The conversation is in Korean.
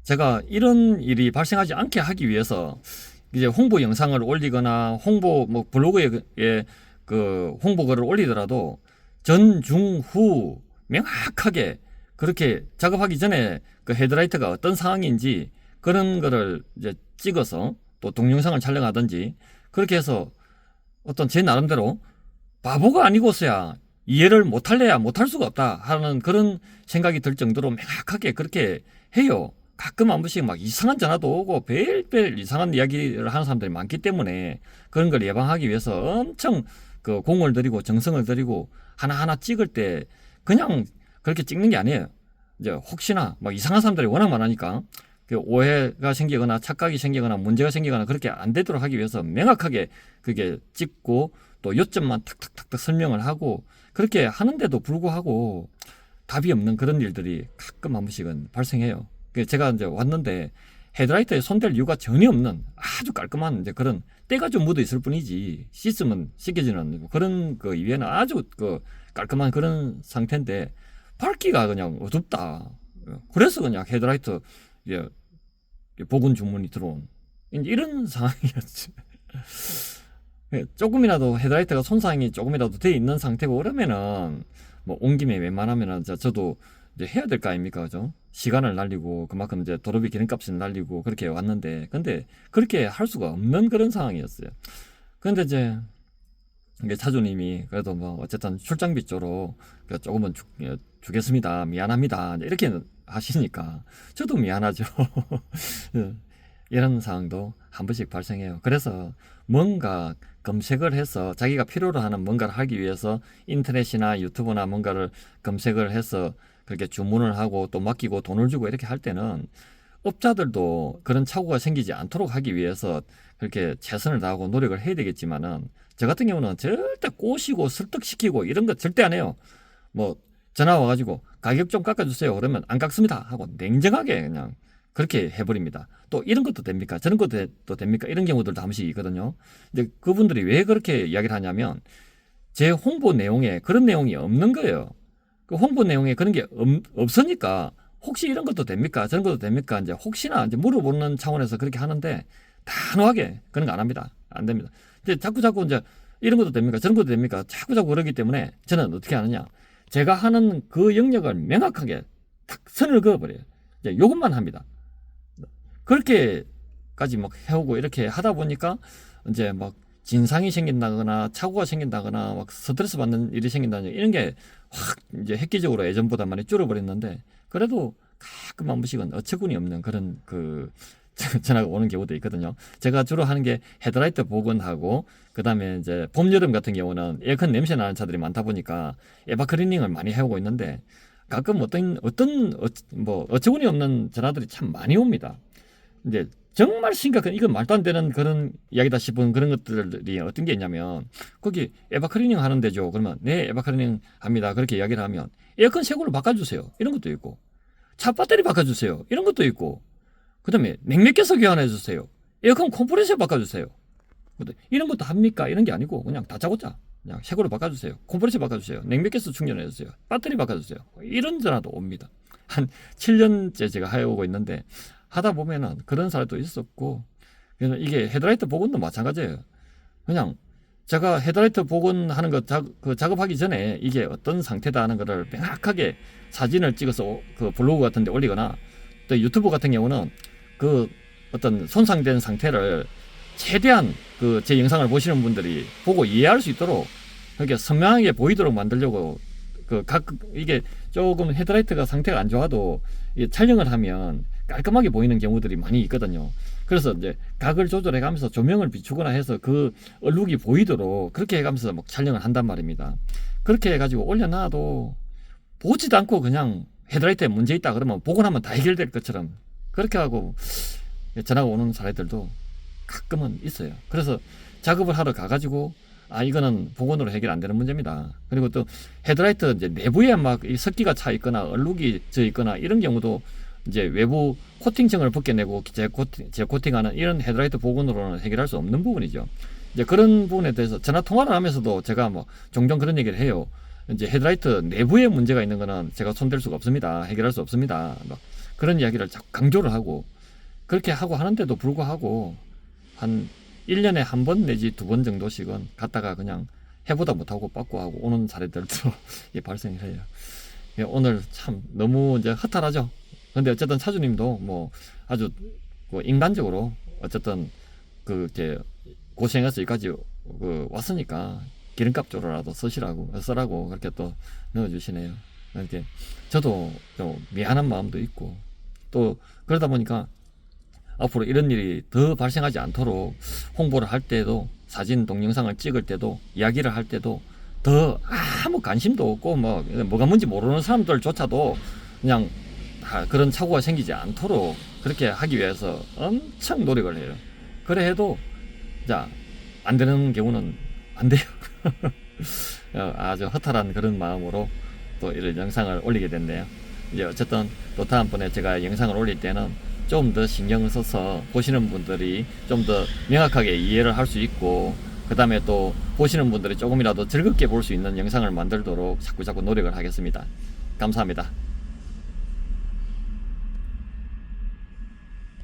제가 이런 일이 발생하지 않게 하기 위해서 이제 홍보 영상을 올리거나 홍보 뭐 블로그에 그 홍보 글을 올리더라도 전, 중, 후 명확하게 그렇게 작업하기 전에 그 헤드라이트가 어떤 상황인지 그런 거를 이제 찍어서 또 동영상을 촬영하든지 그렇게 해서 어떤 제 나름대로 바보가 아니고서야 이해를 못할래야 못할 수가 없다 하는 그런 생각이 들 정도로 명확하게 그렇게 해요. 가끔 한 번씩 막 이상한 전화도 오고 별별 이상한 이야기를 하는 사람들이 많기 때문에 그런 걸 예방하기 위해서 엄청 그 공을 들이고 정성을 들이고 하나하나 찍을 때 그냥 그렇게 찍는 게 아니에요. 이제 혹시나 막 이상한 사람들이 워낙 많으니까 그 오해가 생기거나 착각이 생기거나 문제가 생기거나 그렇게 안 되도록 하기 위해서 명확하게 그게 찍고 또 요점만 탁탁탁탁 설명을 하고 그렇게 하는데도 불구하고 답이 없는 그런 일들이 가끔 한 번씩은 발생해요. 제가 이제 왔는데 헤드라이트에 손댈 이유가 전혀 없는 아주 깔끔한 이제 그런 때가 좀 묻어 있을 뿐이지 씻으면 씻겨지는 그런 그 이외에는 아주 그 깔끔한 그런 상태인데 밝기가 그냥 어둡다. 그래서 그냥 헤드라이트 이제 복원 주문이 들어온 이런 상황이었지. 조금이라도 헤드라이트가 손상이 조금이라도 돼 있는 상태고 그러면은 뭐 온 김에 웬만하면은 저도 이제 해야 될 거 아닙니까, 그죠? 시간을 날리고 그만큼 이제 도로비 기름값을 날리고 그렇게 왔는데 근데 그렇게 할 수가 없는 그런 상황이었어요. 근데 이제 이게 차주님이 그래도 뭐 어쨌든 출장비 쪽으로 조금은 주겠습니다. 미안합니다. 이렇게 하시니까 저도 미안하죠. 이런 상황도 한 번씩 발생해요. 그래서 뭔가 검색을 해서 자기가 필요로 하는 뭔가를 하기 위해서 인터넷이나 유튜브나 뭔가를 검색을 해서 그렇게 주문을 하고 또 맡기고 돈을 주고 이렇게 할 때는 업자들도 그런 착오가 생기지 않도록 하기 위해서 그렇게 최선을 다하고 노력을 해야 되겠지만은 저 같은 경우는 절대 꼬시고 설득시키고 이런 거 절대 안 해요. 뭐 전화 와가지고 가격 좀 깎아주세요. 그러면 안 깎습니다 하고 냉정하게 그냥 그렇게 해버립니다. 또 이런 것도 됩니까? 저런 것도 됩니까? 이런 경우들도 한 번씩 있거든요. 근데 그분들이 왜 그렇게 이야기를 하냐면 제 홍보 내용에 그런 내용이 없는 거예요. 그 홍보 내용에 그런 게 없으니까 혹시 이런 것도 됩니까? 저런 것도 됩니까? 이제 혹시나 이제 물어보는 차원에서 그렇게 하는데 단호하게 그런 거 안 합니다. 안 됩니다. 근데 자꾸 이제 이런 것도 됩니까? 저런 것도 됩니까? 자꾸 그러기 때문에 저는 어떻게 하느냐? 제가 하는 그 영역을 명확하게 탁 선을 그어버려요. 이제 요것만 합니다. 그렇게까지 막 해오고 이렇게 하다 보니까 이제 막 진상이 생긴다거나 착오가 생긴다거나 막 스트레스 받는 일이 생긴다거나 이런 게 확 이제 획기적으로 예전보다 많이 줄어버렸는데 그래도 가끔 한 번씩은 어처구니 없는 그런 그 전화가 오는 경우도 있거든요. 제가 주로 하는 게 헤드라이트 복원하고 그다음에 이제 봄 여름 같은 경우는 에어컨 냄새 나는 차들이 많다 보니까 에바 클리닝을 많이 해오고 있는데 가끔 뭐 어처구니 없는 전화들이 참 많이 옵니다. 이제 정말 심각한 이건 말도 안 되는 그런 이야기다 싶은 그런 것들이 어떤 게 있냐면 거기 에바 클리닝 하는 데죠. 그러면 네 에바 클리닝 합니다. 그렇게 이야기를 하면 에어컨 새 걸로 바꿔주세요. 이런 것도 있고 차 배터리 바꿔주세요. 이런 것도 있고 그 다음에 냉매께서 교환해 주세요. 에어컨 컴프레셔 바꿔주세요. 이런 것도 합니까? 이런 게 아니고 그냥 다짜고짜 그냥 새 걸로 바꿔주세요. 컴프레셔 바꿔주세요. 냉매께서 충전해 주세요. 배터리 바꿔주세요. 이런 전화도 옵니다. 한 7년째 제가 해오고 있는데 하다 보면은 그런 사례도 있었고 그래서 이게 헤드라이트 복원도 마찬가지예요. 그냥 제가 헤드라이트 복원하는 거 작업하기 전에 이게 어떤 상태다 하는 거를 명확하게 사진을 찍어서 그 블로그 같은 데 올리거나 또 유튜브 같은 경우는 그 어떤 손상된 상태를 최대한 그 제 영상을 보시는 분들이 보고 이해할 수 있도록 그렇게 선명하게 보이도록 만들려고 이게 조금 헤드라이트가 상태가 안 좋아도 촬영을 하면 깔끔하게 보이는 경우들이 많이 있거든요. 그래서 이제 각을 조절해 가면서 조명을 비추거나 해서 그 얼룩이 보이도록 그렇게 해가면서 막 촬영을 한단 말입니다. 그렇게 해가지고 올려놔도 보지도 않고 그냥 헤드라이트에 문제 있다 그러면 복원하면 다 해결될 것처럼 그렇게 하고 전화가 오는 사례들도 가끔은 있어요. 그래서 작업을 하러 가가지고 이거는 복원으로 해결 안 되는 문제입니다. 그리고 또 헤드라이트 이제 내부에 막 습기가 차 있거나 얼룩이 져 있거나 이런 경우도 이제 외부 코팅층을 벗겨내고 재코팅하는 이런 헤드라이트 복원으로는 해결할 수 없는 부분이죠. 이제 그런 부분에 대해서 전화 통화를 하면서도 제가 뭐 종종 그런 얘기를 해요. 이제 헤드라이트 내부에 문제가 있는 거는 제가 손댈 수가 없습니다. 해결할 수 없습니다. 막 그런 이야기를 자꾸 강조를 하고 그렇게 하고 하는데도 불구하고 한 1년에 한 번 내지 2번 정도씩은 갔다가 그냥 해보다 못하고 빠꾸하고 오는 사례들도 발생을 해요. 오늘 참 너무 이제 허탈하죠. 근데 어쨌든 차주님도 뭐 아주 그 인간적으로 어쨌든 그렇게 고생해서 여기까지 왔으니까 기름값 쪽으로라도 쓰라고 그렇게 또 넣어주시네요. 이렇게 저도 좀 미안한 마음도 있고 또 그러다 보니까 앞으로 이런 일이 더 발생하지 않도록 홍보를 할 때도 사진 동영상을 찍을 때도 이야기를 할 때도 더 아무 관심도 없고 뭐가 뭔지 모르는 사람들조차도 그냥 그런 사고가 생기지 않도록 그렇게 하기 위해서 엄청 노력을 해요. 그래 해도 자 안 되는 경우는 안 돼요. 아주 허탈한 그런 마음으로 또 이런 영상을 올리게 됐네요. 이제 어쨌든 또 다음번에 제가 영상을 올릴 때는 좀 더 신경을 써서 보시는 분들이 좀 더 명확하게 이해를 할 수 있고 그 다음에 또 보시는 분들이 조금이라도 즐겁게 볼 수 있는 영상을 만들도록 자꾸 노력을 하겠습니다. 감사합니다.